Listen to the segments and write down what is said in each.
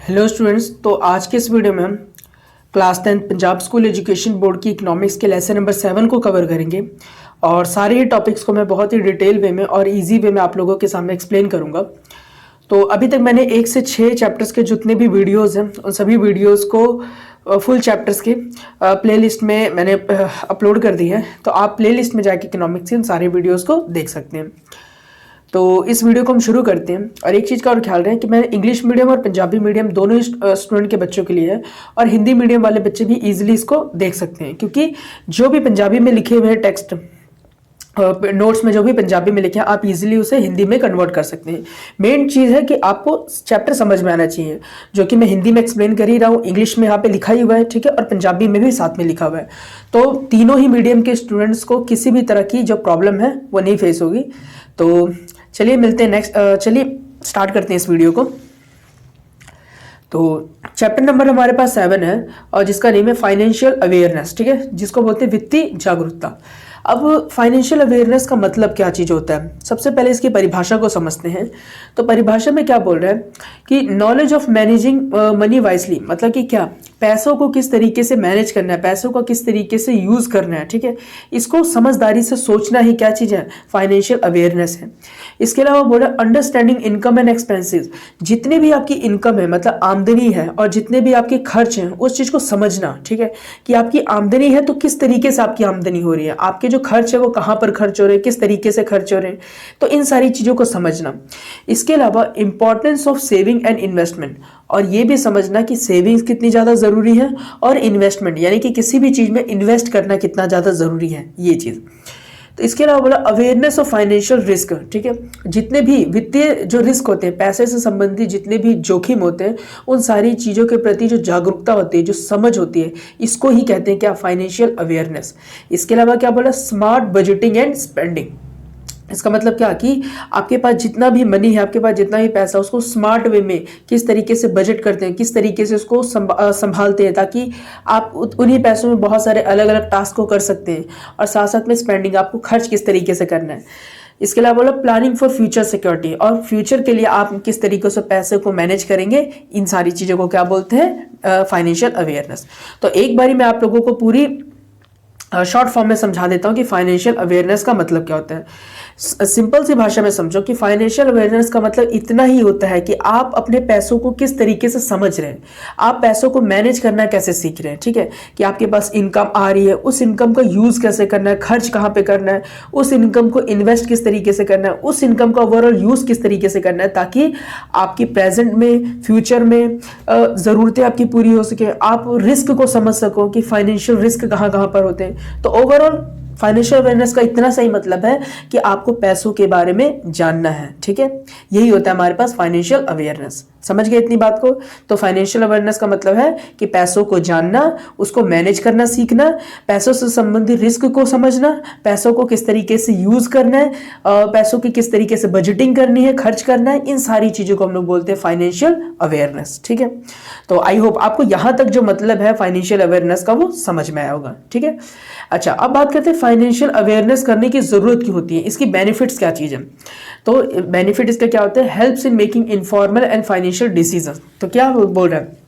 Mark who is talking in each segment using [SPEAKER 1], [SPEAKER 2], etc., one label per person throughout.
[SPEAKER 1] Hello students, तो आज के इस वीडियो में हम class 10 Punjab school education board की इकोनॉमिक्स के लेसन नंबर 7 को कवर करेंगे और सारे ही टॉपिक्स को मैं बहुत ही डिटेल वे में और इजी वे में आप लोगों के सामने एक्सप्लेन करूंगा। तो अभी तक मैंने 1 से 6 चैप्टर्स के जितने भी वीडियोस हैं उन सभी वीडियोस को फुल चैप्टर्स के प्लेलिस्ट में मैंने अपलोड कर दी है, तो आप प्लेलिस्ट में जाके इकोनॉमिक्स के इन सारे वीडियोज़ को देख सकते हैं। तो इस वीडियो को हम शुरू करते हैं। और एक चीज़ का और ख्याल रहे कि मैं इंग्लिश मीडियम और पंजाबी मीडियम दोनों ही स्टूडेंट के बच्चों के लिए है, और हिंदी मीडियम वाले बच्चे भी इजीली इसको देख सकते हैं, क्योंकि जो भी पंजाबी में लिखे हुए हैं टेक्स्ट नोट्स में जो भी पंजाबी में लिखे हैं आप इजीली उसे हिंदी में कन्वर्ट कर सकते हैं। मेन चीज़ है कि आपको चैप्टर समझ में आना चाहिए, जो कि मैं हिंदी में एक्सप्लेन कर ही रहा हूँ, इंग्लिश में यहाँ पे लिखा ही हुआ है, ठीक है, और पंजाबी में भी साथ में लिखा हुआ है। तो तीनों ही मीडियम के स्टूडेंट्स को किसी भी तरह की जो प्रॉब्लम है वो नहीं फेस होगी। तो चलिए मिलते हैं नेक्स्ट, चलिए स्टार्ट करते हैं इस वीडियो को। तो चैप्टर नंबर हमारे पास 7 है और जिसका नेम है फाइनेंशियल अवेयरनेस, ठीक है, जिसको बोलते हैं वित्तीय जागरूकता। अब फाइनेंशियल अवेयरनेस का मतलब क्या चीज़ होता है, सबसे पहले इसकी परिभाषा को समझते हैं। तो परिभाषा में क्या बोल रहा है कि knowledge of managing money wisely, मतलब कि क्या, पैसों को किस तरीके से मैनेज करना है, पैसों को किस तरीके से यूज़ करना है, ठीक है, इसको समझदारी से सोचना ही क्या चीज़ है, फाइनेंशियल अवेयरनेस है। इसके अलावा बोला अंडरस्टैंडिंग इनकम एंड एक्सपेंसेस, जितने भी आपकी इनकम है मतलब आमदनी है और जितने भी आपके खर्च हैं उस चीज़ को समझना, ठीक है, कि आपकी आमदनी है तो किस तरीके से आपकी आमदनी हो रही है, आपके जो खर्च है वो कहाँ पर खर्च हो रहे हैं, किस तरीके से खर्च हो रहे हैं, तो इन सारी चीज़ों को समझना। इसके अलावा importance of saving and investment, और ये भी समझना कि सेविंग्स कितनी ज़्यादा ज़रूरी है और इन्वेस्टमेंट यानी कि किसी भी चीज़ में इन्वेस्ट करना कितना ज़्यादा ज़रूरी है, ये चीज़। तो इसके अलावा बोला अवेयरनेस ऑफ फाइनेंशियल रिस्क, ठीक है, जितने भी वित्तीय जो रिस्क होते हैं, पैसे से संबंधित जितने भी जोखिम होते हैं, उन सारी चीज़ों के प्रति जो जागरूकता होती है, जो समझ होती है, इसको ही कहते हैं क्या, फाइनेंशियल अवेयरनेस। इसके अलावा क्या बोला, स्मार्ट बजटिंग एंड स्पेंडिंग। इसका मतलब क्या कि आपके पास जितना भी मनी है, आपके पास जितना भी पैसा, उसको स्मार्ट वे में किस तरीके से बजट करते हैं, किस तरीके से उसको संभालते हैं, ताकि आप उन्हीं पैसों में बहुत सारे अलग अलग टास्क को कर सकते हैं, और साथ साथ में स्पेंडिंग, आपको खर्च किस तरीके से करना है। इसके अलावा बोला प्लानिंग फॉर फ्यूचर सिक्योरिटी, और फ्यूचर के लिए आप किस तरीके से पैसे को मैनेज करेंगे, इन सारी चीज़ों को क्या बोलते हैं, फाइनेंशियल अवेयरनेस। तो एक बारी मैं आप लोगों को पूरी शॉर्ट फॉर्म में समझा देता हूँ कि फाइनेंशियल अवेयरनेस का मतलब क्या होता है। सिंपल सी भाषा में समझो कि फाइनेंशियल अवेयरनेस का मतलब इतना ही होता है कि आप अपने पैसों को किस तरीके से समझ रहे हैं, आप पैसों को मैनेज करना कैसे सीख रहे हैं, ठीक है, कि आपके पास इनकम आ रही है, उस इनकम का यूज़ कैसे करना है, खर्च कहाँ पे करना है, उस इनकम को इन्वेस्ट किस तरीके से करना है, उस इनकम का ओवरऑल यूज़ किस तरीके से करना है, ताकि आपकी प्रेजेंट में, फ्यूचर में ज़रूरतें आपकी पूरी हो सके, आप रिस्क को समझ सको कि फाइनेंशियल रिस्क कहाँ कहाँ पर होते हैं। तो ओवरऑल फाइनेंशियल अवेयरनेस का इतना सही मतलब है कि आपको पैसों के बारे में जानना है, ठीक है, यही होता है हमारे पास फाइनेंशियल अवेयरनेस। समझ गए इतनी बात को। तो फाइनेंशियल अवेयरनेस का मतलब है कि पैसों को जानना, उसको मैनेज करना सीखना, पैसों से संबंधित रिस्क को समझना, पैसों को किस तरीके से यूज करना है, पैसों की किस तरीके से बजटिंग करनी है, खर्च करना है, इन सारी चीजों को हम लोग बोलते हैं फाइनेंशियल अवेयरनेस, ठीक है। तो आई होप आपको यहां तक जो मतलब है फाइनेंशियल अवेयरनेस का वो समझ में आया होगा, ठीक है। अच्छा, अब बात करते हैं फाइनेंशियल अवेयरनेस करने की जरूरत क्यों होती है, इसकी बेनिफिट्स क्या चीज है। तो बेनिफिट इसका क्या होता है, helps in making informal and financial decision. तो क्या बोल रहा है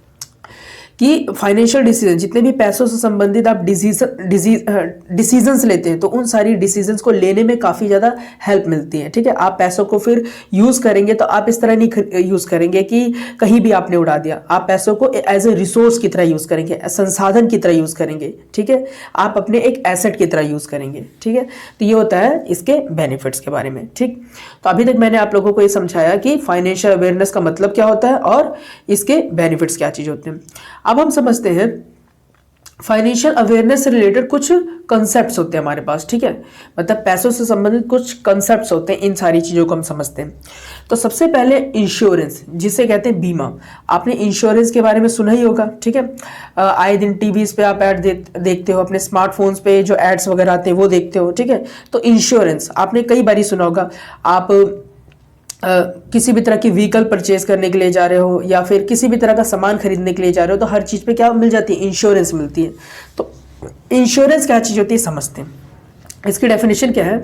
[SPEAKER 1] कि फाइनेंशियल डिसीजन, जितने भी पैसों से संबंधित आप डिसीजंस लेते हैं, तो उन सारी डिसीजंस को लेने में काफ़ी ज़्यादा हेल्प मिलती है, ठीक है। आप पैसों को फिर यूज़ करेंगे तो आप इस तरह नहीं यूज़ करेंगे कि कहीं भी आपने उड़ा दिया, आप पैसों को एज ए रिसोर्स की तरह यूज़ करेंगे, संसाधन की तरह यूज़ करेंगे, ठीक है, आप अपने एक एसेट की तरह यूज़ करेंगे, ठीक है। तो ये होता है इसके बेनिफिट्स के बारे में, ठीक। तो अभी तक मैंने आप लोगों को ये समझाया कि फाइनेंशियल अवेयरनेस का मतलब क्या होता है और इसके बेनिफिट्स क्या चीज़ होते हैं। अब हम समझते हैं फाइनेंशियल अवेयरनेस से रिलेटेड कुछ कॉन्सेप्ट्स होते हैं हमारे पास, ठीक है, मतलब पैसों से संबंधित कुछ कॉन्सेप्ट्स होते हैं, इन सारी चीज़ों को हम समझते हैं। तो सबसे पहले इंश्योरेंस, जिसे कहते हैं बीमा। आपने इंश्योरेंस के बारे में सुना ही होगा, ठीक है, आए दिन टीवीज पे आप ऐड देखते हो, अपने स्मार्टफोन्स पे जो एड्स वगैरह आते हैं वो देखते हो, ठीक है। तो इंश्योरेंस आपने कई बार सुना होगा। आप किसी भी तरह की व्हीकल परचेज करने के लिए जा रहे हो या फिर किसी भी तरह का सामान खरीदने के लिए जा रहे हो, तो हर चीज़ पे क्या मिल जाती है, इंश्योरेंस मिलती है। तो इंश्योरेंस क्या चीज़ होती है समझते हैं। इसकी डेफिनेशन क्या है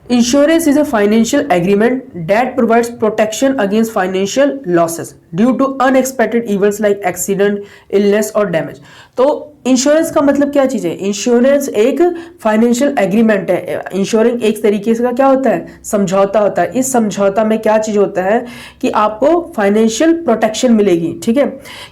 [SPEAKER 1] Insurance is a financial agreement that provides protection against financial losses due to unexpected events like accident, illness or damage. तो इंश्योरेंस का मतलब क्या चीज़ है? इंश्योरेंस एक फाइनेंशियल एग्रीमेंट है। इंश्योरेंस एक तरीके से का क्या होता है? समझौता होता है। इस समझौता में क्या चीज़ होता है कि आपको फाइनेंशियल प्रोटेक्शन मिलेगी, ठीक है,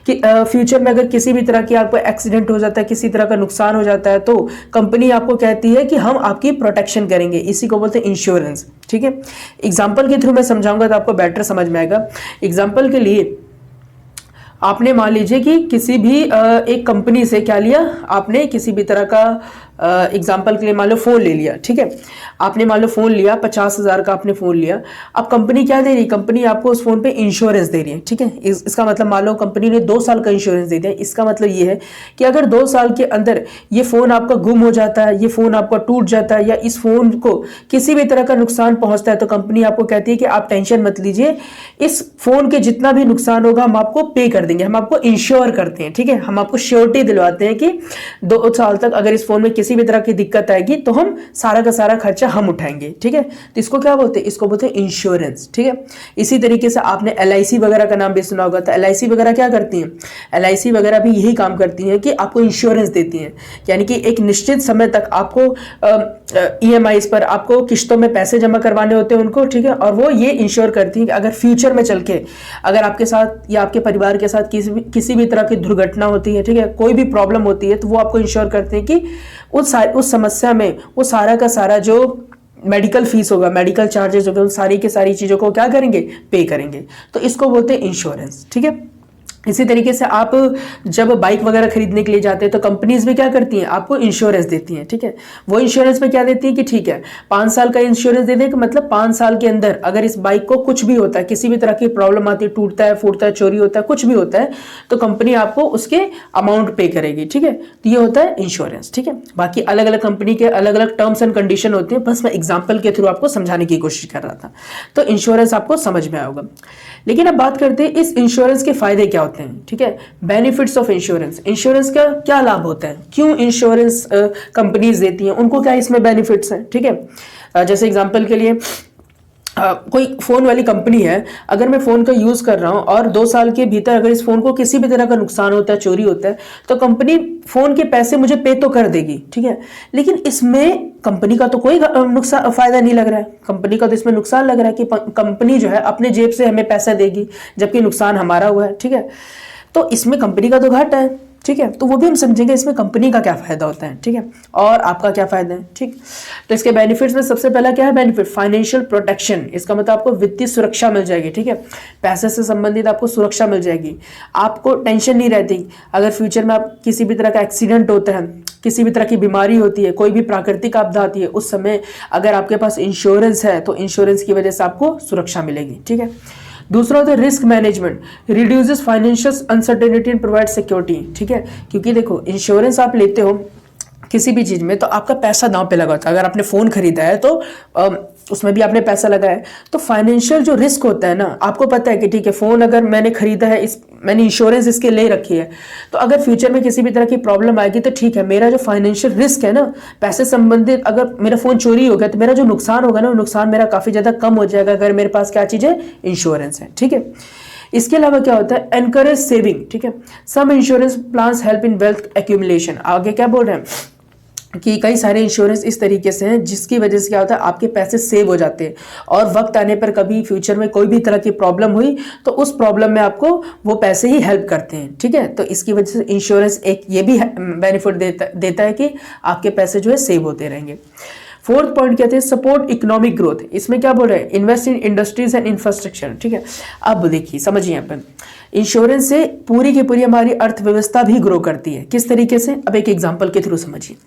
[SPEAKER 1] कि फ्यूचर में अगर किसी भी तरह की आपको एक्सीडेंट हो जाता है, किसी तरह का नुकसान हो जाता है, तो कंपनी आपको कहती है कि हम आपकी प्रोटेक्शन करेंगे। इसी को बोलते हैं इंश्योरेंस, ठीक है। एग्जाम्पल के थ्रू मैं समझाऊंगा तो आपको बेटर समझ में आएगा। एग्जाम्पल के लिए आपने मान लीजिए कि किसी भी एक कंपनी से क्या लिया, आपने किसी भी तरह का एग्जाम्पल के लिए मान लो फ़ोन ले लिया, ठीक है। आपने मान लो फ़ोन लिया, 50,000 का आपने फ़ोन लिया। अब कंपनी क्या दे रही है? कंपनी आपको उस फ़ोन पे इंश्योरेंस दे रही है, ठीक है। इसका मतलब मान लो कंपनी ने 2 साल का इंश्योरेंस दे दिया। इसका मतलब ये है कि अगर 2 साल के अंदर ये फ़ोन आपका गुम हो जाता है, ये फ़ोन आपका टूट जाता है, या इस फ़ोन को किसी भी तरह का नुकसान पहुंचता है, तो कंपनी आपको कहती है कि आप टेंशन मत लीजिए, इस फ़ोन के जितना भी नुकसान होगा हम आपको पे कर देंगे, हम आपको इंश्योर करते हैं, ठीक है। हम आपको श्योरिटी दिलवाते हैं कि 2 साल तक अगर इस फ़ोन में किसी भी तरह की दिक्कत आएगी तो हम सारा का सारा खर्चा हम उठाएंगे, ठीक है। तो इसको क्या बोलते हैं? इसको बोलते हैं इंश्योरेंस, ठीक है। इसी तरीके से आपने LIC वगैरह का नाम भी सुना होगा। तो LIC वगैरह क्या करती हैं? LIC वगैरह भी यही काम करती हैं कि आपको इंश्योरेंस देती हैं, यानी कि एक निश्चित समय तक आपको EMIs पर आपको किस्तों में पैसे जमा करवाने होते हैं उनको, ठीक है। और वो ये इंश्योर करती हैं कि अगर फ्यूचर में चल के अगर आपके साथ या आपके परिवार के साथ किसी भी तरह की दुर्घटना होती है, ठीक है, कोई भी प्रॉब्लम होती है, तो वो आपको इंश्योर करते हैं कि उस समस्या में वो सारा का सारा जो मेडिकल फीस होगा, मेडिकल चार्जेस होगा, उन सारी की सारी चीज़ों को क्या करेंगे? पे करेंगे। तो इसको बोलते हैं इंश्योरेंस, ठीक है। इसी तरीके से आप जब बाइक वगैरह खरीदने के लिए जाते हैं तो कंपनीज भी क्या करती हैं? आपको इंश्योरेंस देती हैं, ठीक है। वो इंश्योरेंस में क्या देती है कि ठीक है 5 साल का इंश्योरेंस दे दें, कि मतलब 5 साल के अंदर अगर इस बाइक को कुछ भी होता है, किसी भी तरह की प्रॉब्लम आती है, टूटता है, फूटता है, चोरी होता है, कुछ भी होता है, तो कंपनी आपको उसके अमाउंट पे करेगी, ठीक है। तो ये होता है इंश्योरेंस, ठीक है। बाकी अलग अलग कंपनी के अलग अलग टर्म्स एंड कंडीशन होते हैं, बस मैं एग्जाम्पल के थ्रू आपको समझाने की कोशिश कर रहा था। तो इंश्योरेंस आपको समझ में आया होगा। लेकिन अब बात करते हैं इस इंश्योरेंस के फायदे क्या होते हैं, ठीक है। बेनिफिट्स ऑफ इंश्योरेंस, इंश्योरेंस का क्या लाभ होता है, क्यों इंश्योरेंस कंपनीज देती हैं, उनको क्या इसमें बेनिफिट्स हैं, ठीक है। जैसे एग्जांपल के लिए कोई फ़ोन वाली कंपनी है, अगर मैं फ़ोन का यूज़ कर रहा हूँ और 2 साल के भीतर अगर इस फ़ोन को किसी भी तरह का नुकसान होता है, चोरी होता है, तो कंपनी फ़ोन के पैसे मुझे पे तो कर देगी, ठीक है। लेकिन इसमें कंपनी का तो कोई नुकसान फ़ायदा नहीं लग रहा है, कंपनी का तो इसमें नुकसान लग रहा है कि कंपनी जो है अपने जेब से हमें पैसा देगी, जबकि नुकसान हमारा हुआ है, ठीक है। तो इसमें कंपनी का तो घाटा है, ठीक है। तो वो भी हम समझेंगे इसमें कंपनी का क्या फायदा होता है, ठीक है, और आपका क्या फायदा है, ठीक। तो इसके बेनिफिट्स में सबसे पहला क्या है बेनिफिट? Financial protection. इसका मतलब आपको वित्तीय सुरक्षा मिल जाएगी, ठीक है। पैसे से संबंधित आपको सुरक्षा मिल जाएगी, आपको टेंशन नहीं रहती। अगर फ्यूचर में आप किसी भी तरह का एक्सीडेंट होता है, किसी भी तरह की बीमारी होती है, कोई भी प्राकृतिक आपदा आती है, उस समय अगर आपके पास इंश्योरेंस है तो इंश्योरेंस की वजह से आपको सुरक्षा मिलेगी, ठीक है। दूसरा होता है risk management, reduces financial uncertainty and provide security, ठीक है। क्योंकि देखो इंश्योरेंस आप लेते हो किसी भी चीज़ में तो आपका पैसा दांव पे लगा होता है। अगर आपने फ़ोन खरीदा है तो उसमें भी आपने पैसा लगाया है, तो फाइनेंशियल जो रिस्क होता है ना, आपको पता है कि ठीक है फ़ोन अगर मैंने खरीदा है, मैंने इंश्योरेंस इसके ले रखी है, तो अगर फ्यूचर में किसी भी तरह की प्रॉब्लम आएगी तो ठीक है, मेरा जो फाइनेंशियल रिस्क है ना, पैसे संबंधित, अगर मेरा फ़ोन चोरी हो गया तो मेरा जो नुकसान होगा ना, वो नुकसान मेरा काफ़ी ज़्यादा कम हो जाएगा अगर मेरे पास क्या चीज़ है? इंश्योरेंस है, ठीक है। इसके अलावा क्या होता है? एनकरेज सेविंग, ठीक है। Some insurance plans help in wealth accumulation. आगे क्या बोल रहे हैं कि कई सारे इंश्योरेंस इस तरीके से हैं जिसकी वजह से क्या होता है, आपके पैसे सेव हो जाते हैं और वक्त आने पर कभी फ्यूचर में कोई भी तरह की प्रॉब्लम हुई तो उस प्रॉब्लम में आपको वो पैसे ही हेल्प करते हैं, ठीक है। तो इसकी वजह से इंश्योरेंस एक ये भी बेनिफिट देता है कि आपके पैसे जो है सेव होते रहेंगे। फोर्थ पॉइंट कहते हैं सपोर्ट इकोनॉमिक ग्रोथ। इसमें क्या बोल रहे हैं? Invest in industries and infrastructure, ठीक है। अब देखिए समझिए अपन, इंश्योरेंस से पूरी की पूरी हमारी अर्थव्यवस्था भी ग्रो करती है। किस तरीके से? अब एक एग्जाम्पल के थ्रू समझिए।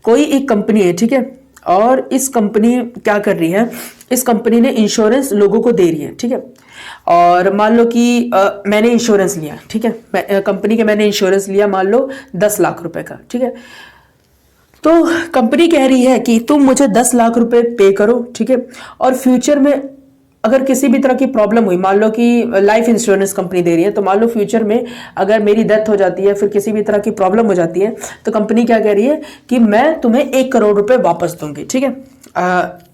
[SPEAKER 1] कोई एक कंपनी है, ठीक है, और इस कंपनी क्या कर रही है, इस कंपनी ने इंश्योरेंस लोगों को दे रही है, ठीक है। और मान लो कि मैंने इंश्योरेंस लिया, ठीक है, कंपनी के मैंने इंश्योरेंस लिया मान लो 10 लाख रुपए का, ठीक है। तो कंपनी कह रही है कि तुम मुझे 10 लाख रुपए पे करो, ठीक है, और फ्यूचर में अगर किसी भी तरह की प्रॉब्लम हुई, मान लो कि लाइफ इंश्योरेंस कंपनी दे रही है, तो मान लो फ्यूचर में अगर मेरी डेथ हो जाती है, फिर किसी भी तरह की प्रॉब्लम हो जाती है, तो कंपनी क्या कह रही है कि मैं तुम्हें 1 करोड़ रुपए वापस दूंगी, ठीक है।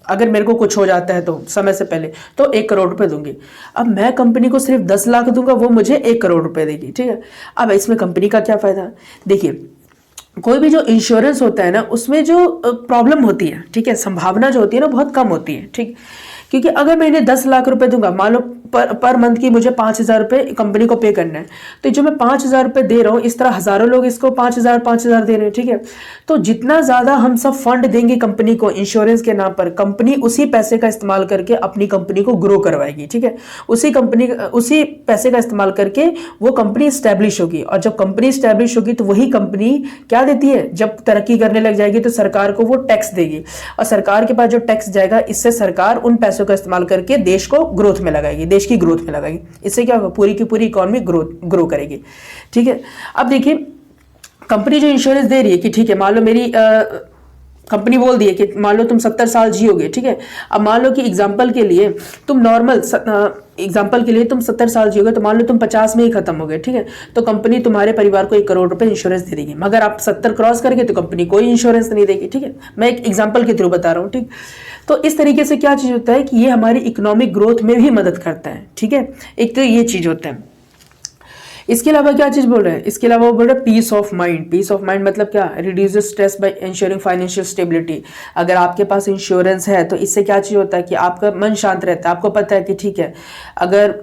[SPEAKER 1] अगर मेरे को कुछ हो जाता है तो समय से पहले, तो 1 करोड़ रुपए दूंगी। अब मैं कंपनी को सिर्फ 10 लाख दूंगा, वो मुझे 1 करोड़ रुपए देगी, ठीक है। अब इसमें कंपनी का क्या फायदा? देखिए, कोई भी जो इंश्योरेंस होता है ना, उसमें जो प्रॉब्लम होती है, ठीक है, संभावना जो होती है ना, बहुत कम होती है, ठीक। क्योंकि अगर मैं इन्हें 10 लाख रुपए दूंगा, मान लो पर मंथ की मुझे 5,000 रुपए कंपनी को पे करना है, तो जो मैं 5,000 रुपए दे रहा हूँ, इस तरह हजारों लोग इसको 5,000 दे रहे हैं, ठीक है। तो जितना ज्यादा हम सब फंड देंगे कंपनी को इंश्योरेंस के नाम पर, कंपनी उसी पैसे का इस्तेमाल करके अपनी कंपनी को ग्रो करवाएगी, ठीक है। उसी पैसे का इस्तेमाल करके वो कंपनी स्टैब्लिश होगी, और जब कंपनी स्टैब्लिश होगी तो वही कंपनी क्या देती है, जब तरक्की करने लग जाएगी तो सरकार को वो टैक्स देगी, और सरकार के पास जो टैक्स जाएगा, इससे सरकार उन पैसों का इस्तेमाल करके देश को ग्रोथ में लगाएगी, देश की ग्रोथ में लगाएगी। इससे क्या होगा, पूरी की पूरी इकोनॉमी ग्रो करेगी, ठीक है। अब देखिए, कंपनी जो इंश्योरेंस दे रही है कि ठीक है, मान लो मेरी कंपनी बोल दी है कि मान लो तुम 70 साल जियोगे, ठीक है। अब मान लो कि एग्जाम्पल के लिए तुम 70 साल जियोगे, तो मान लो तुम 50 में ही खत्म हो गए, ठीक है। तो कंपनी तुम्हारे परिवार को 1 करोड़ रुपए इंश्योरेंस दे देगी, मगर आप 70 क्रॉस करके तो कंपनी कोई इंश्योरेंस नहीं देगी, ठीक है। मैं एक एग्जाम्पल के थ्रू बता रहा हूँ, ठीक। तो इस तरीके से क्या चीज होता है कि ये हमारी इकोनॉमिक ग्रोथ में भी मदद करता है, ठीक है। एक तो ये चीज होता है। इसके अलावा क्या चीज बोल रहे हैं, इसके अलावा वो बोल रहे हैं peace of mind. Peace of mind मतलब क्या, reduces stress by insuring financial stability. अगर आपके पास इंश्योरेंस है तो इससे क्या चीज होता है कि आपका मन शांत रहता है, आपको पता है कि ठीक है, अगर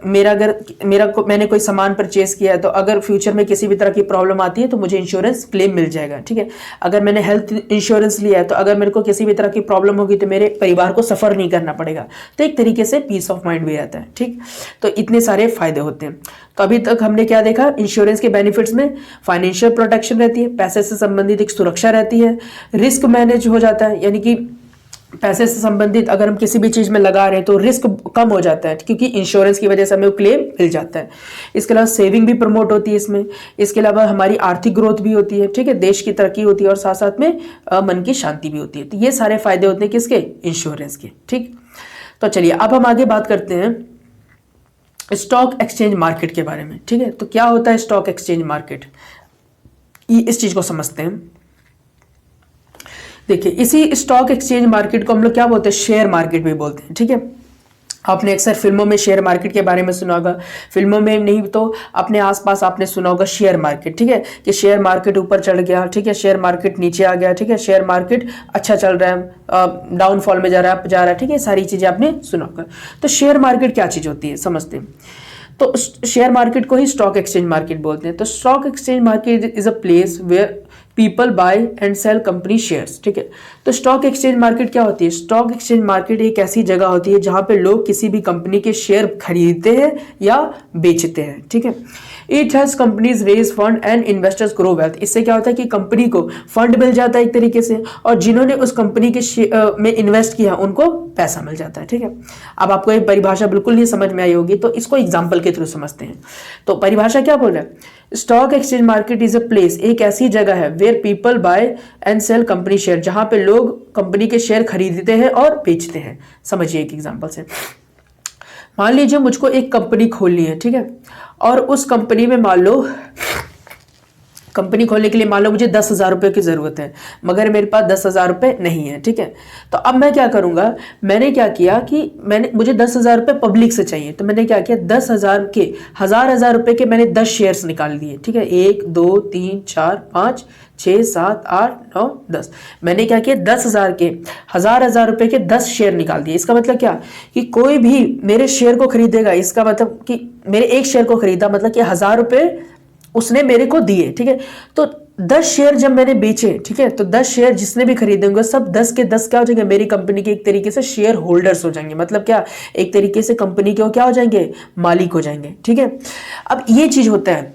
[SPEAKER 1] मैंने कोई सामान परचेज किया है, तो अगर फ्यूचर में किसी भी तरह की प्रॉब्लम आती है तो मुझे इंश्योरेंस क्लेम मिल जाएगा, ठीक है। अगर मैंने हेल्थ इंश्योरेंस लिया है, तो अगर मेरे को किसी भी तरह की प्रॉब्लम होगी तो मेरे परिवार को सफर नहीं करना पड़ेगा, तो एक तरीके से पीस ऑफ माइंड भी रहता है, ठीक। तो इतने सारे फायदे होते हैं। तो अभी तक हमने क्या देखा, इंश्योरेंस के बेनिफिट्स में फाइनेंशियल प्रोटेक्शन रहती है, पैसे से संबंधित एक सुरक्षा रहती है, रिस्क मैनेज हो जाता है, यानी कि पैसे से संबंधित अगर हम किसी भी चीज में लगा रहे हैं तो रिस्क कम हो जाता है, क्योंकि इंश्योरेंस की वजह से हमें वो क्लेम मिल जाता है। इसके अलावा सेविंग भी प्रमोट होती है इसमें। इसके अलावा हमारी आर्थिक ग्रोथ भी होती है, ठीक है, देश की तरक्की होती है, और साथ साथ में मन की शांति भी होती है। तो ये सारे फायदे होते हैं किसके, इंश्योरेंस के, ठीक। तो चलिए अब हम आगे बात करते हैं स्टॉक एक्सचेंज मार्केट के बारे में, ठीक है। तो क्या होता है स्टॉक एक्सचेंज मार्केट, इस चीज को समझते हैं। देखिए, इसी स्टॉक एक्सचेंज मार्केट को हम लोग क्या बोलते हैं, शेयर मार्केट भी बोलते हैं, ठीक है। आपने अक्सर फिल्मों में शेयर मार्केट के बारे में सुना होगा, फिल्मों में नहीं तो अपने आसपास आपने सुना होगा शेयर मार्केट, ठीक है, कि शेयर मार्केट ऊपर चढ़ गया, ठीक है, शेयर मार्केट नीचे आ गया, ठीक है, शेयर मार्केट अच्छा चल रहा है, डाउनफॉल में जा रहा है, ठीक है, सारी चीजें आपने सुना होगा। तो शेयर मार्केट क्या चीज होती है समझते हैं। तो शेयर मार्केट को ही स्टॉक एक्सचेंज मार्केट बोलते हैं। तो stock exchange market is a place where people buy and sell company shares, ठीक है। तो स्टॉक एक्सचेंज मार्केट क्या होती है, स्टॉक एक्सचेंज मार्केट एक ऐसी जगह होती है जहां पे लोग किसी भी कंपनी के शेयर खरीदते हैं या बेचते हैं, ठीक है। It has companies raise fund and investors grow wealth. इससे क्या होता है कि कंपनी को फंड मिल जाता है एक तरीके से, और जिन्होंने उस कंपनी के में इन्वेस्ट किया उनको पैसा मिल जाता है, ठीक है। अब आपको ये परिभाषा बिल्कुल नहीं समझ में आई होगी, तो इसको एग्जाम्पल के थ्रू समझते हैं। तो परिभाषा क्या बोल रहा है, stock exchange market is a place, एक ऐसी जगह है where people buy and sell company share, जहां पे लोग कंपनी के शेयर खरीदते हैं और बेचते हैं। समझिए एक एग्जांपल से, मान लीजिए मुझको एक कंपनी खोलनी है, ठीक है, और उस कंपनी में मान लो कंपनी खोलने के लिए मान लो मुझे 10,000 रुपये की ज़रूरत है, मगर मेरे पास 10,000 रुपये नहीं है, ठीक है। तो अब मैं क्या करूँगा, मैंने क्या किया कि मुझे 10,000 रुपये पब्लिक से चाहिए, तो मैंने क्या किया, 10,000 के हजार रुपये के मैंने 10 शेयर्स निकाल दिए, ठीक है, 1 2 3 4 5 6 7 8 9 10। मैंने क्या किया, 10,000 के हजार रुपये के 10 शेयर निकाल दिए। इसका मतलब क्या कि कोई भी मेरे शेयर को खरीदेगा, इसका मतलब कि मेरे एक शेयर को खरीदा, मतलब कि 1,000 रुपये उसने मेरे को दिए, ठीक है। तो 10 शेयर जब मैंने बेचे, ठीक है, तो 10 शेयर जिसने भी खरीदेंगे सब 10 के 10 क्या हो जाएंगे, मेरी कंपनी के एक तरीके से शेयर होल्डर्स हो जाएंगे। मतलब क्या, एक तरीके से कंपनी के वो क्या हो जाएंगे, मालिक हो जाएंगे, ठीक है। अब ये चीज होता है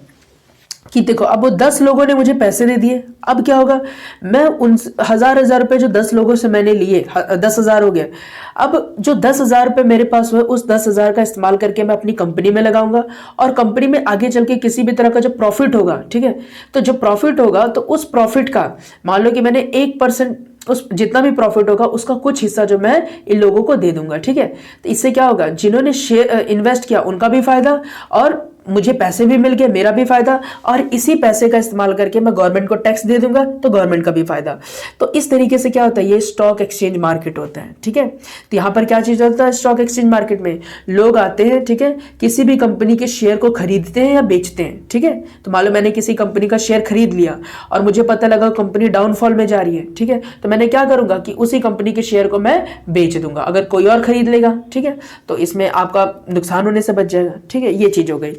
[SPEAKER 1] कि देखो, अब वो 10 लोगों ने मुझे पैसे दे दिए, अब क्या होगा, मैं उन हजार रुपए जो 10 लोगों से मैंने लिए, 10,000 हो गए। अब जो 10,000 रुपए मेरे पास हुए, उस 10,000 का इस्तेमाल करके मैं अपनी कंपनी में लगाऊंगा, और कंपनी में आगे चल के किसी भी तरह का जो प्रॉफिट होगा, ठीक है, तो जो प्रॉफिट होगा तो उस प्रॉफिट का मान लो कि मैंने 1% उस जितना भी प्रॉफिट होगा उसका कुछ हिस्सा जो मैं इन लोगों को दे दूंगा, ठीक है। तो इससे क्या होगा, जिन्होंने शेयर इन्वेस्ट किया उनका भी फायदा, और मुझे पैसे भी मिल गए, मेरा भी फायदा, और इसी पैसे का इस्तेमाल करके मैं गवर्नमेंट को टैक्स दे दूंगा तो गवर्नमेंट का भी फायदा। तो इस तरीके से क्या होता है, ये स्टॉक एक्सचेंज मार्केट होता है, ठीक है। तो यहाँ पर क्या चीज होता है, स्टॉक एक्सचेंज मार्केट में लोग आते हैं, ठीक है, किसी भी कंपनी के शेयर को खरीदते हैं या बेचते हैं, ठीक है। तो मान लो मैंने किसी कंपनी का शेयर खरीद लिया और मुझे पता लगा कंपनी डाउनफॉल में जा रही है, ठीक है, तो मैंने क्या करूंगा कि उसी कंपनी के शेयर को मैं बेच दूंगा, अगर कोई और खरीद लेगा, ठीक है, तो इसमें आपका नुकसान होने से बच जाएगा, ठीक है। ये चीज हो गई।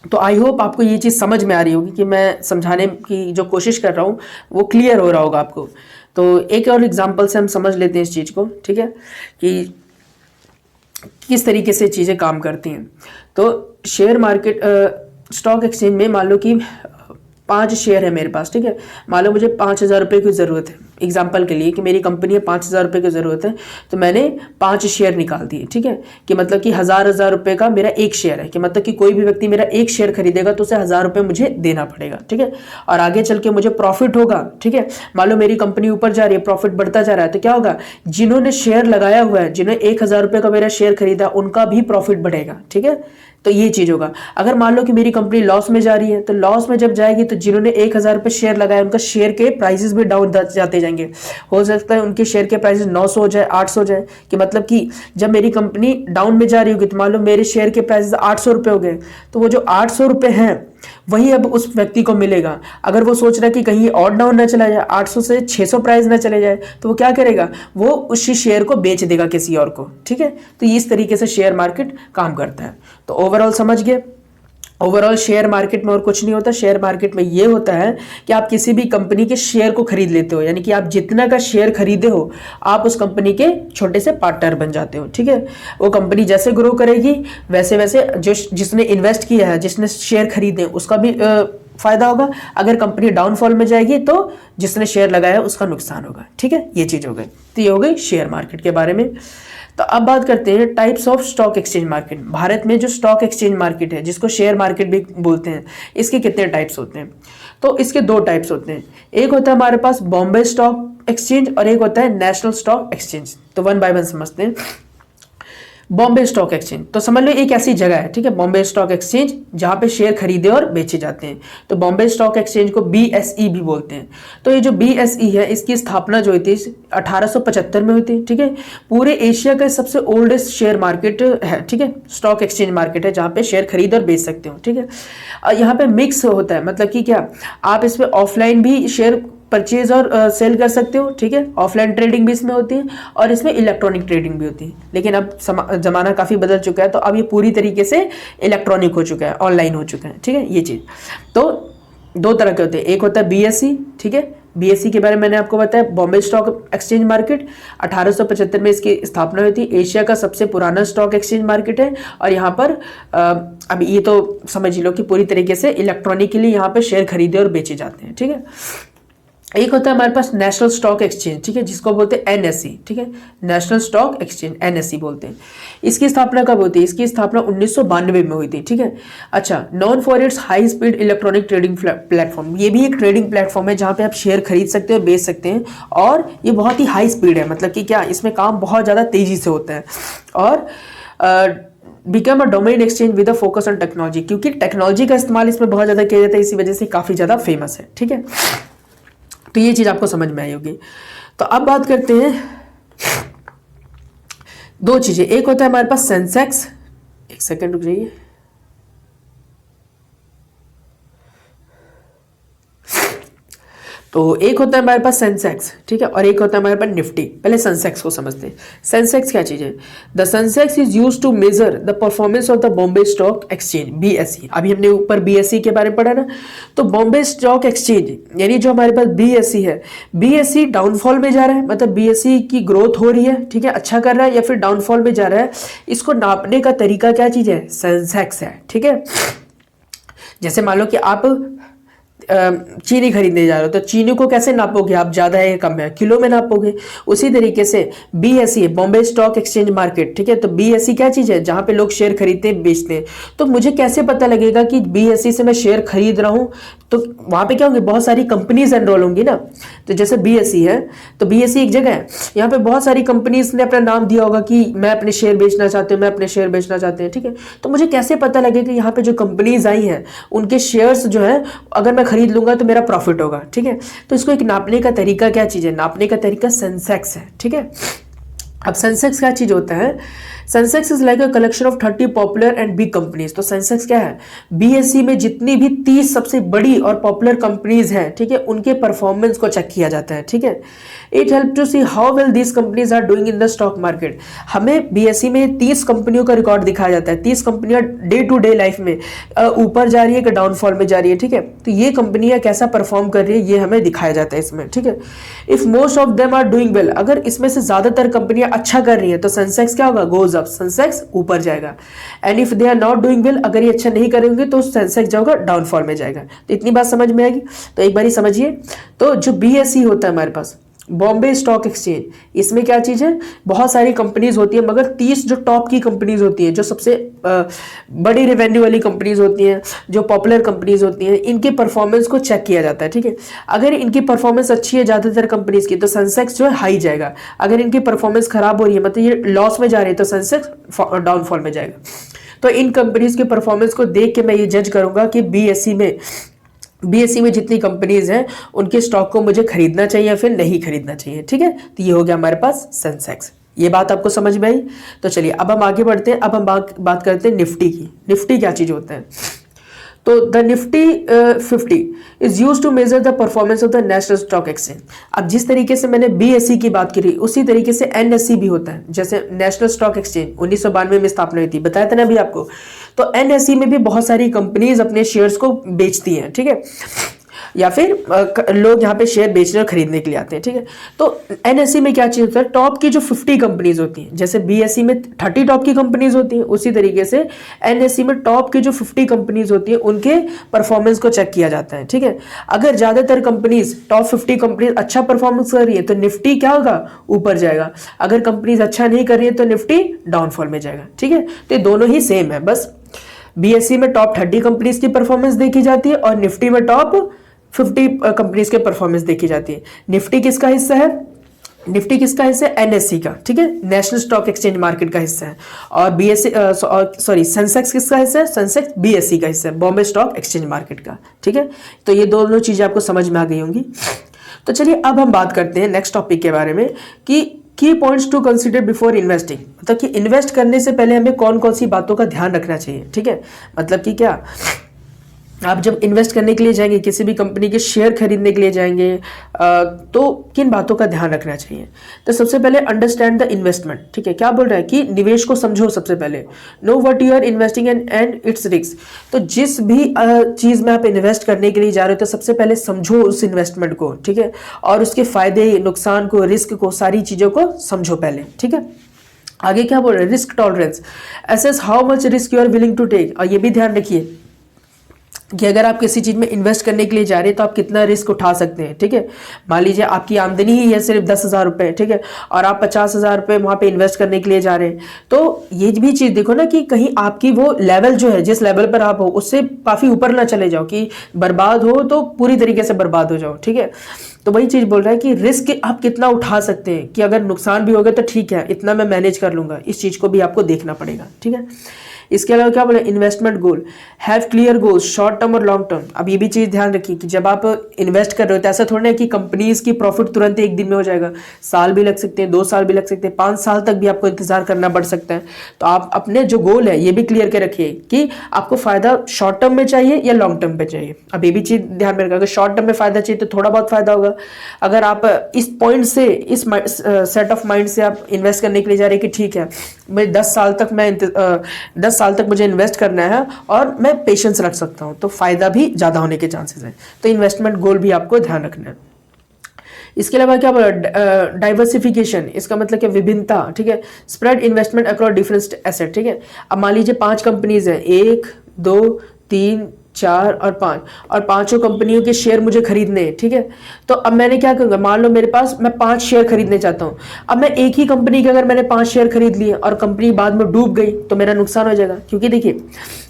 [SPEAKER 1] तो आई होप आपको ये चीज़ समझ में आ रही होगी कि मैं समझाने की जो कोशिश कर रहा हूँ वो क्लियर हो रहा होगा आपको। तो एक और एग्जांपल से हम समझ लेते हैं इस चीज़ को, ठीक है, कि किस तरीके से चीज़ें काम करती हैं। तो शेयर मार्केट स्टॉक एक्सचेंज में मान लो कि 5 शेयर है मेरे पास, ठीक है। मान लो मुझे 5,000 रुपये की ज़रूरत है, एग्जाम्पल के लिए कि मेरी कंपनी है, 5,000 रुपये की ज़रूरत है, तो मैंने 5 शेयर निकाल दिए, ठीक है, कि मतलब कि 1,000 रुपये का मेरा एक शेयर है, कि मतलब कि कोई भी व्यक्ति मेरा एक शेयर खरीदेगा तो उसे 1,000 रुपये मुझे देना पड़ेगा, ठीक है। और आगे चल के मुझे प्रॉफिट होगा, ठीक है, मान लो मेरी कंपनी ऊपर जा रही है, प्रॉफिट बढ़ता जा रहा है, तो क्या होगा, जिन्होंने शेयर लगाया हुआ है, जिन्होंने 1,000 रुपये का मेरा शेयर खरीदा, उनका भी प्रॉफिट बढ़ेगा, ठीक है। तो ये चीज होगा। अगर मान लो कि मेरी कंपनी लॉस में जा रही है, तो लॉस में जब जाएगी तो जिन्होंने 1,000 रुपये शेयर लगाया उनका शेयर के प्राइसेस भी डाउन जाते जाएंगे। हो सकता है उनके शेयर के प्राइसेस 900 हो जाए, 800 हो जाए, कि मतलब कि जब मेरी कंपनी डाउन में जा रही होगी तो मान लो मेरे शेयर के प्राइसेस 800 रुपये हो गए, तो वो जो 800 रुपये हैं वही अब उस व्यक्ति को मिलेगा। अगर वो सोच रहा है कि कहीं और डाउन ना चला जाए, 800 से 600 प्राइस ना चले जाए, तो वो क्या करेगा, वो उसी शेयर को बेच देगा किसी और को, ठीक है। तो इस तरीके से शेयर मार्केट काम करता है। तो ओवरऑल समझ गए, ओवरऑल शेयर मार्केट में और कुछ नहीं होता। शेयर मार्केट में ये होता है कि आप किसी भी कंपनी के शेयर को खरीद लेते हो, यानी कि आप जितना का शेयर खरीदे हो आप उस कंपनी के छोटे से पार्टनर बन जाते हो, ठीक है। वो कंपनी जैसे ग्रो करेगी वैसे वैसे जो जिसने इन्वेस्ट किया है, जिसने शेयर खरीदे उसका भी फायदा होगा। अगर कंपनी डाउनफॉल में जाएगी तो जिसने शेयर लगाया है उसका नुकसान होगा, ठीक है। ये चीज हो गई। तो ये हो गई शेयर मार्केट के बारे में। तो अब बात करते हैं types of stock exchange market. Bharat में जो स्टॉक एक्सचेंज मार्केट है, जिसको शेयर मार्केट भी बोलते हैं, इसके कितने टाइप्स होते हैं? तो इसके 2 टाइप्स होते हैं। एक होता है हमारे पास बॉम्बे स्टॉक एक्सचेंज और एक होता है नेशनल स्टॉक एक्सचेंज। तो 1 बाय 1 समझते हैं। बॉम्बे स्टॉक एक्सचेंज तो समझ लो एक ऐसी जगह है, ठीक है, बॉम्बे स्टॉक एक्सचेंज, जहां पे शेयर खरीदे और बेचे जाते हैं। तो बॉम्बे स्टॉक एक्सचेंज को BSE भी बोलते हैं। तो ये जो BSE है, इसकी स्थापना जो हुई थी 1875 में हुई थी, ठीक है। पूरे एशिया का सबसे ओल्डेस्ट शेयर मार्केट है, ठीक है, स्टॉक एक्सचेंज मार्केट है, जहां पे शेयर खरीद और बेच सकते हो, ठीक है। यहाँ पे मिक्स होता है, मतलब कि क्या, आप इसमें ऑफलाइन भी शेयर परचेज और सेल कर सकते हो, ठीक है। ऑफलाइन ट्रेडिंग भी इसमें होती है और इसमें इलेक्ट्रॉनिक ट्रेडिंग भी होती है। लेकिन अब जमाना काफ़ी बदल चुका है, तो अब ये पूरी तरीके से इलेक्ट्रॉनिक हो चुका है, ऑनलाइन हो चुका है, ठीक है। ये चीज़ तो 2 तरह के होते हैं। एक होता है BSE, ठीक है, BSE के बारे में मैंने आपको बताया। बॉम्बे स्टॉक एक्सचेंज मार्केट 1875 में इसकी स्थापना हुई थी। एशिया का सबसे पुराना स्टॉक एक्सचेंज मार्केट है और यहाँ पर अब ये तो समझ लो कि पूरी तरीके से इलेक्ट्रॉनिकली यहाँ पे शेयर खरीदे और बेचे जाते हैं, ठीक है। एक होता है हमारे पास नेशनल स्टॉक एक्सचेंज, ठीक है, जिसको बोलते हैं NSE, ठीक है, नेशनल स्टॉक एक्सचेंज NSE बोलते हैं। इसकी स्थापना कब होती है? इसकी स्थापना 1992 में हुई थी, ठीक है। अच्छा, non for its high speed electronic trading platform, ये भी एक ट्रेडिंग प्लेटफॉर्म है जहां पे आप शेयर खरीद सकते हो, बेच सकते हैं, और ये बहुत ही हाई स्पीड है, मतलब कि क्या, इसमें काम बहुत ज़्यादा तेजी से होता है। और become a domain exchange with a focus on technology, क्योंकि टेक्नोलॉजी का इस्तेमाल इसमें बहुत ज़्यादा किया जाता है, इसी वजह से काफ़ी ज़्यादा फेमस है, ठीक है। तो ये चीज आपको समझ में आई होगी। तो अब बात करते हैं 2 चीजें। एक होता है हमारे पास सेंसेक्स, एक सेकंड रुक जाइए, तो एक होता है हमारे पास सेंसेक्स, ठीक है, और एक होता है हमारे पास निफ्टी। पहले सेंसेक्स को समझते हैं। सेंसेक्स क्या चीज है? The Sensex is used to measure the performance of the Bombay stock exchange BSE। अभी हमने ऊपर BSE के बारे में पढ़ा ना, तो बॉम्बे स्टॉक एक्सचेंज यानी जो हमारे पास BSE है, BSE डाउनफॉल में जा रहा है, मतलब BSE की ग्रोथ हो रही है, ठीक है, अच्छा कर रहा है, या फिर डाउनफॉल में जा रहा है, इसको नापने का तरीका क्या चीज है? सेंसेक्स है, ठीक है। जैसे मान लो कि आप चीनी खरीदने जा रहे हो, तो चीनी को कैसे नापोगे आप? ज्यादा है या कम है? किलो में नापोगे। उसी तरीके से BSE Bombay stock exchange market, ठीक है, तो BSE क्या चीज है? जहां पे लोग शेयर खरीदते हैं, बेचते हैं। तो मुझे कैसे पता लगेगा कि BSE से मैं शेयर खरीद रहा हूं तो वहां पे क्या होंगे, बहुत सारी कंपनीज एनरोल होंगी ना। तो जैसे बीएसई है, तो बीएसई एक जगह है, यहाँ पे बहुत सारी कंपनीज ने अपना नाम दिया होगा कि मैं अपने शेयर बेचना चाहते हैं, मैं अपने शेयर बेचना चाहते हैं, ठीक है। तो मुझे कैसे पता लगे कि यहाँ पे जो कंपनीज आई हैं उनके शेयर्स जो है अगर मैं खरीद लूंगा तो मेरा प्रॉफिट होगा, ठीक है। तो इसको एक नापने का तरीका, क्या चीज़ है, नापने का तरीका सेंसेक्स है, ठीक है। अब सेंसेक्स क्या चीज होता है, Sensex is like a collection of 30 popular and big companies. तो सेंसेक्स क्या है, बीएसई में जितनी भी 30 सबसे बड़ी और पॉपुलर कंपनीज हैं, ठीक है, उनके परफॉर्मेंस को चेक किया जाता है, ठीक है। It help to see how well these companies are doing in the stock market. हमें बीएसई में 30 कंपनियों का रिकॉर्ड दिखाया जाता है, 30 कंपनियां डे टू डे लाइफ में ऊपर जा रही है कि डाउनफॉल में जा रही है, ठीक है। तो ये कंपनियां कैसा परफॉर्म कर रही है ये हमें दिखाया जाता है इसमें, ठीक है। If most of them are doing well, अगर इसमें से ज्यादातर कंपनियां अच्छा कर रही है तो सेंसेक्स क्या होगा, गोज अप, सेंसेक्स ऊपर जाएगा। And if they are not doing well, अगर ये अच्छा नहीं करेंगे तो सेंसेक्स जाएगा डाउनफॉल में जाएगा। तो इतनी बात समझ में आएगी, तो एक बार समझिए। तो जो बीएसई होता है हमारे पास, बॉम्बे स्टॉक एक्सचेंज, इसमें क्या चीज है, बहुत सारी कंपनीज होती है, मगर 30 जो टॉप की कंपनीज होती है, जो सबसे बड़ी रेवेन्यू वाली कंपनीज होती हैं, जो पॉपुलर कंपनीज होती हैं, इनके परफॉर्मेंस को चेक किया जाता है, ठीक है। अगर इनकी परफॉर्मेंस अच्छी है ज्यादातर कंपनीज की, तो सेंसेक्स जो है हाई जाएगा। अगर इनकी परफॉर्मेंस खराब हो रही है, मतलब ये लॉस में जा रही है, तो सेंसेक्स डाउनफॉल में जाएगा। तो इन कंपनीज के परफॉर्मेंस को देख के मैं ये जज करूंगा कि बीएसई में जितनी कंपनीज हैं उनके स्टॉक को मुझे खरीदना चाहिए या फिर नहीं खरीदना चाहिए, ठीक है। तो ये हो गया हमारे पास सेंसेक्स। ये बात आपको समझ में आई। तो चलिए अब हम आगे बढ़ते हैं। अब हम बात करते हैं निफ्टी की। निफ्टी क्या चीज होता है, तो the Nifty 50 is use to measure the performance of the national stock exchange. अब जिस तरीके से मैंने बीएसई की बात करी, उसी तरीके से एनएसई भी होता है। जैसे नेशनल स्टॉक एक्सचेंज 1992 में स्थापना हुई थी, बताया था ना अभी आपको। तो एनएसई में भी बहुत सारी कंपनीज अपने शेयर्स को बेचती हैं, ठीक है, या फिर लोग यहाँ पे शेयर बेचने और खरीदने के लिए आते हैं, ठीक है। तो एनएसई में क्या चीज होता है, टॉप की जो 50 कंपनीज होती हैं, जैसे बीएसई में 30 टॉप की कंपनीज होती हैं, उसी तरीके से एनएसई में टॉप की जो 50 कंपनीज होती हैं उनके परफॉर्मेंस को चेक किया जाता है, ठीक है। अगर ज्यादातर कंपनीज, टॉप 50 कंपनीज अच्छा परफॉर्मेंस कर रही है तो निफ्टी क्या होगा, ऊपर जाएगा। अगर कंपनीज अच्छा नहीं कर रही है तो निफ्टी डाउनफॉल में जाएगा, ठीक है। तो दोनों ही सेम है, बस बीएसई में टॉप 30 कंपनीज की परफॉर्मेंस देखी जाती है और निफ्टी में टॉप 50 कंपनीज के परफॉर्मेंस देखी जाती है। निफ्टी किसका हिस्सा है, निफ्टी किसका हिस्सा है, एनएसई का, ठीक है, नेशनल स्टॉक एक्सचेंज मार्केट का हिस्सा है। और बीएसई सॉरी सेंसेक्स किसका हिस्सा है, सेंसेक्स बीएसई का हिस्सा है, बॉम्बे स्टॉक एक्सचेंज मार्केट का, ठीक है। तो ये दोनों चीजें आपको समझ में आ गई होंगी। तो चलिए अब हम बात करते हैं नेक्स्ट टॉपिक के बारे में कि की points to consider before investing. मतलब कि इन्वेस्ट करने से पहले हमें कौन कौन सी बातों का ध्यान रखना चाहिए, ठीक है। मतलब कि क्या, आप जब इन्वेस्ट करने के लिए जाएंगे, किसी भी कंपनी के शेयर खरीदने के लिए जाएंगे, तो किन बातों का ध्यान रखना चाहिए। तो सबसे पहले अंडरस्टैंड द इन्वेस्टमेंट, ठीक है। क्या बोल रहा है कि निवेश को समझो सबसे पहले। Know what you are investing and its risk. तो जिस भी चीज में आप इन्वेस्ट करने के लिए जा रहे हो तो सबसे पहले समझो उस इन्वेस्टमेंट को, ठीक है, और उसके फायदे, नुकसान को, रिस्क को, सारी चीजों को समझो पहले, ठीक है। आगे क्या बोल रहे हैं, risk tolerance, assess how much risk you are willing to take. और ये भी ध्यान रखिए कि अगर आप किसी चीज में इन्वेस्ट करने के लिए जा रहे हैं तो आप कितना रिस्क उठा सकते हैं, ठीक है। मान लीजिए आपकी आमदनी ही है सिर्फ 10,000 रुपए, ठीक है, और आप 50,000 रुपए वहां पे इन्वेस्ट करने के लिए जा रहे हैं, तो ये भी चीज देखो ना कि कहीं आपकी वो लेवल जो है, जिस लेवल पर आप हो उससे काफी ऊपर ना चले जाओ कि बर्बाद हो तो पूरी तरीके से बर्बाद हो जाओ, ठीक है। तो वही चीज बोल रहा है कि रिस्क आप कितना उठा सकते हैं, कि अगर नुकसान भी होगा तो ठीक है, इतना मैं मैनेज कर लूंगा, इस चीज को भी आपको देखना पड़ेगा, ठीक है। इसके अलावा क्या बोले, investment goal, have clear goals short term और लॉन्ग टर्म। अब ये भी चीज ध्यान रखिए कि जब आप इन्वेस्ट कर रहे हो तो ऐसा थोड़ा है कि कंपनीज की प्रॉफिट तुरंत एक दिन में हो जाएगा, साल भी लग सकते हैं, 2 साल भी लग सकते हैं, 5 साल तक भी आपको इंतजार करना पड़ सकता है। तो आप अपने जो गोल है ये भी क्लियर के रखिए कि आपको फायदा शॉर्ट टर्म में चाहिए या लॉन्ग टर्म पे चाहिए। अब ये भी चीज ध्यान में रखिए, अगर शॉर्ट टर्म में फायदा चाहिए तो थोड़ा बहुत फायदा होगा। अगर आप इस पॉइंट से, इस सेट ऑफ माइंड से आप इन्वेस्ट करने के लिए जा रहे हैं कि ठीक है मैं 10 साल तक मुझे इन्वेस्ट करना है और मैं पेशेंस रख सकता हूं, तो फायदा भी ज्यादा होने के चांसेस हैं। तो इन्वेस्टमेंट गोल भी आपको ध्यान रखना है। इसके अलावा क्या बोला, डाइवर्सिफिकेशन, इसका मतलब क्या, विभिन्नता, ठीक है। Spread investment across different asset, ठीक है। अब मान लीजिए 5 कंपनीज हैं, 1 2 3 4 और 5 और पांचों कंपनियों के शेयर मुझे खरीदने हैं, ठीक है। तो अब मैंने क्या करूँगा, मान लो मेरे पास मैं 5 शेयर खरीदने चाहता हूँ। अब मैं एक ही कंपनी के अगर मैंने 5 शेयर खरीद लिए और कंपनी बाद में डूब गई तो मेरा नुकसान हो जाएगा, क्योंकि देखिए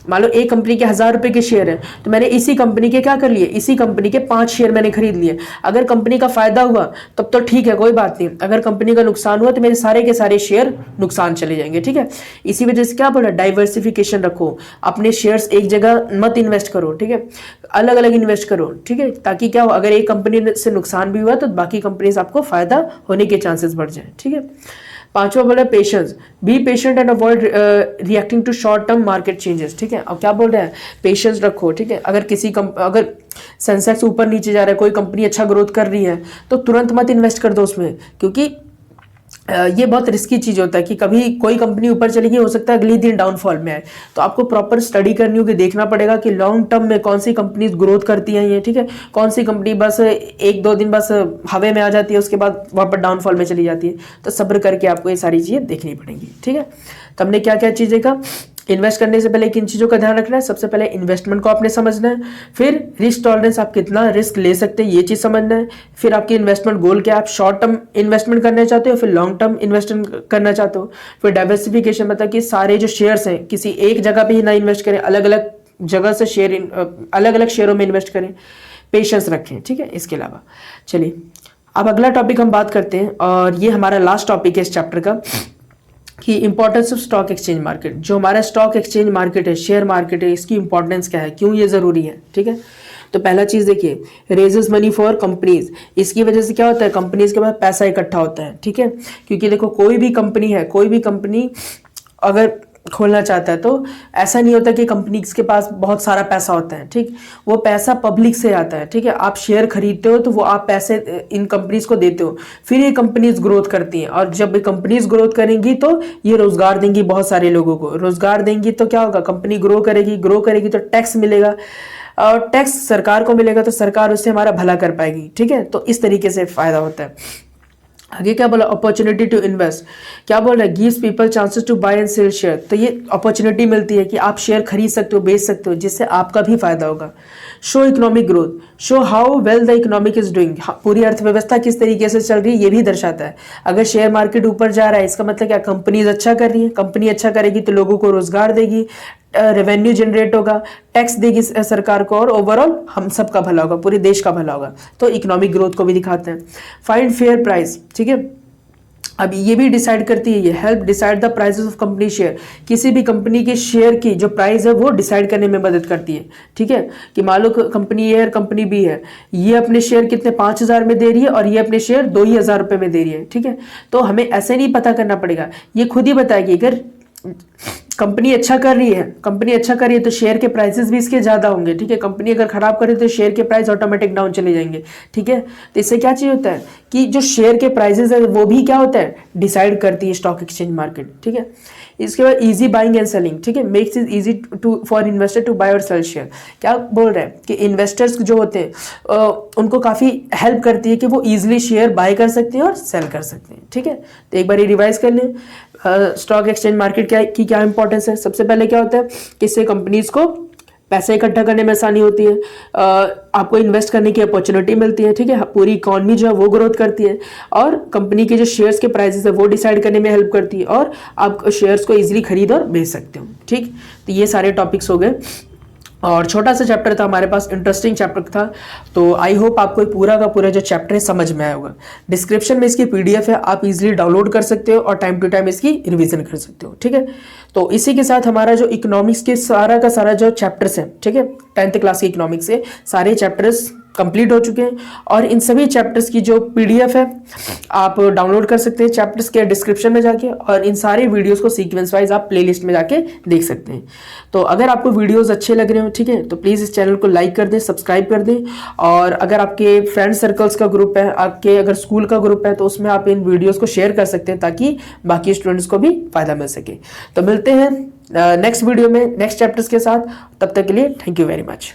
[SPEAKER 1] मान लो एक कंपनी के 1000 रुपए के शेयर है, तो मैंने इसी कंपनी के क्या कर लिए, इसी कंपनी के 5 शेयर मैंने खरीद लिए। अगर कंपनी का फायदा हुआ तब तो ठीक है, कोई बात नहीं। अगर कंपनी का नुकसान हुआ तो मेरे सारे के सारे शेयर नुकसान चले जाएंगे, ठीक है। इसी वजह से क्या बोला, डाइवर्सिफिकेशन रखो, अपने शेयर्स एक जगह मत इन्वेस्ट करो, ठीक है, अलग अलग इन्वेस्ट करो, ठीक है, ताकि क्या हो, अगर एक कंपनी से नुकसान भी हुआ तो बाकी कंपनी से आपको फायदा होने के चांसेस बढ़ जाए, ठीक है। पांचवा बोला patience, be patient and avoid reacting to short term market changes, ठीक है। अब क्या बोल रहे हैं, पेशेंस रखो, ठीक है। अगर सेंसेक्स ऊपर नीचे जा रहा है, कोई कंपनी अच्छा ग्रोथ कर रही है तो तुरंत मत इन्वेस्ट कर दो उसमें, क्योंकि ये बहुत रिस्की चीज होता है कि कभी कोई कंपनी ऊपर चलेगी, हो सकता है अगले दिन डाउनफॉल में आए। तो आपको प्रॉपर स्टडी करनी होगी, देखना पड़ेगा कि लॉन्ग टर्म में कौन सी कंपनीज ग्रोथ करती हैं ये, ठीक है, कौन सी कंपनी बस 1-2 दिन बस हवा में आ जाती है, उसके बाद वापस डाउनफॉल में चली जाती है। तो सब्र करके आपको ये सारी चीजें देखनी पड़ेंगी, ठीक है। तो हमने क्या क्या चीजें का, इन्वेस्ट करने से पहले किन चीज़ों का ध्यान रखना है, सबसे पहले इन्वेस्टमेंट को आपने समझना है, फिर रिस्क टॉलरेंस, आप कितना रिस्क ले सकते हैं ये चीज़ समझना है, फिर आपकी इन्वेस्टमेंट गोल क्या है, आप शॉर्ट टर्म इन्वेस्टमेंट करना चाहते हो, फिर लॉन्ग टर्म इन्वेस्टमेंट करना चाहते हो, फिर डाइवर्सिफिकेशन, मतलब कि सारे जो शेयर्स हैं किसी एक जगह पे ही ना इन्वेस्ट करें, अलग अलग जगह से अलग अलग शेयरों में इन्वेस्ट करें, पेशेंस रखें, ठीक है। इसके अलावा चलिए अब अगला टॉपिक हम बात करते हैं, और ये हमारा लास्ट टॉपिक है इस चैप्टर का, कि importance of stock exchange market. जो हमारा स्टॉक एक्सचेंज मार्केट है, शेयर मार्केट है, इसकी इंपॉर्टेंस क्या है, क्यों ये जरूरी है, ठीक है। तो पहला चीज देखिए, रेजेस मनी फॉर कंपनीज, इसकी वजह से क्या होता है, कंपनीज के पास पैसा इकट्ठा होता है, ठीक है। क्योंकि देखो कोई भी कंपनी है, कोई भी कंपनी अगर खोलना चाहता है तो ऐसा नहीं होता कि कंपनीज के पास बहुत सारा पैसा होता है, ठीक, वो पैसा पब्लिक से आता है, ठीक है। आप शेयर खरीदते हो तो वो आप पैसे इन कंपनीज को देते हो, फिर ये कंपनीज ग्रोथ करती हैं, और जब ये कंपनीज ग्रोथ करेंगी तो ये रोजगार देंगी, बहुत सारे लोगों को रोजगार देंगी, तो क्या होगा, कंपनी ग्रो करेगी तो टैक्स मिलेगा, और टैक्स सरकार को मिलेगा तो सरकार उससे हमारा भला कर पाएगी, ठीक है। तो इस तरीके से फायदा होता है। आगे क्या बोला, अपॉर्चुनिटी टू इन्वेस्ट, क्या बोल रहा है, gives people chances to buy and sell share. तो ये अपॉर्चुनिटी मिलती है कि आप शेयर खरीद सकते हो, बेच सकते हो, जिससे आपका भी फायदा होगा। Show economic growth, show how well the economic is doing, पूरी अर्थव्यवस्था किस तरीके से चल रही है ये भी दर्शाता है। अगर शेयर मार्केट ऊपर जा रहा है इसका मतलब क्या, कंपनीज अच्छा कर रही है, कंपनी अच्छा करेगी तो लोगों को रोजगार देगी, रेवेन्यू जनरेट होगा, टैक्स देगी सरकार को, और ओवरऑल हम सबका भला होगा, पूरे देश का भला होगा। तो इकोनॉमिक ग्रोथ को भी दिखाते हैं। फाइंड फेयर प्राइस, ठीक है, अब ये भी डिसाइड करती है, ये help decide the prices of company share, किसी भी कंपनी के शेयर की जो प्राइस है वो डिसाइड करने में मदद करती है, ठीक है। कि मान लो कंपनी ए और कंपनी बी है, ये अपने शेयर कितने 5000 में दे रही है और ये अपने शेयर 2000 रुपए में दे रही है, ठीक है। तो हमें ऐसे नहीं पता करना पड़ेगा, ये खुद ही बताएगी। अगर कंपनी अच्छा कर रही है तो शेयर के प्राइसेस भी इसके ज्यादा होंगे, ठीक है। कंपनी अगर खराब करे तो शेयर के प्राइस ऑटोमेटिक डाउन चले जाएंगे, ठीक है। तो इससे क्या चीज होता है कि जो शेयर के प्राइसेस है वो भी क्या होता है, डिसाइड करती है स्टॉक एक्सचेंज मार्केट, ठीक है। इसके बाद इजी बाइंग एंड सेलिंग, ठीक है, makes it easy to for investor to buy और सेल शेयर। क्या बोल रहे हैं कि इन्वेस्टर्स जो होते हैं उनको काफी हेल्प करती है कि वो इजीली शेयर बाय कर सकते हैं और सेल कर सकते हैं, ठीक है। तो एक बार ये रिवाइज कर लें, स्टॉक एक्सचेंज मार्केट की क्या इंपॉर्टेंस है। सबसे पहले क्या होता है कि इससे कंपनीज को पैसे इकट्ठा करने में आसानी होती है, आपको इन्वेस्ट करने की अपॉर्चुनिटी मिलती है, ठीक है, पूरी इकॉनमी जो है वो ग्रोथ करती है, और कंपनी के जो शेयर्स के प्राइसेस है वो डिसाइड करने में हेल्प करती है, और आप शेयर्स को इजीली खरीद और बेच सकते हो, ठीक। तो ये सारे टॉपिक्स हो गए, और छोटा सा चैप्टर था हमारे पास, इंटरेस्टिंग चैप्टर था। तो आई होप आपको पूरा का पूरा जो चैप्टर है समझ में आया होगा। डिस्क्रिप्शन में इसकी पीडीएफ है, आप इजीली डाउनलोड कर सकते हो और टाइम टू टाइम इसकी रिवीजन कर सकते हो, ठीक है। तो इसी के साथ हमारा जो इकोनॉमिक्स के सारा का सारा जो चैप्टर्स है, ठीक है, 10th क्लास के इकोनॉमिक्स से सारे चैप्टर्स कंप्लीट हो चुके हैं, और इन सभी चैप्टर्स की जो पीडीएफ है आप डाउनलोड कर सकते हैं चैप्टर्स के डिस्क्रिप्शन में जाके, और इन सारे वीडियोस को सीक्वेंस वाइज आप प्लेलिस्ट में जाके देख सकते हैं। तो अगर आपको वीडियोस अच्छे लग रहे हो, ठीक है, तो प्लीज़ इस चैनल को लाइक कर दें, सब्सक्राइब कर दें, और अगर आपके फ्रेंड सर्कल्स का ग्रुप है, आपके अगर स्कूल का ग्रुप है, तो उसमें आप इन वीडियोज़ को शेयर कर सकते हैं ताकि बाकी स्टूडेंट्स को भी फायदा मिल सके। तो मिलते हैं नेक्स्ट वीडियो में नेक्स्ट चैप्टर्स के साथ, तब तक के लिए थैंक यू वेरी मच।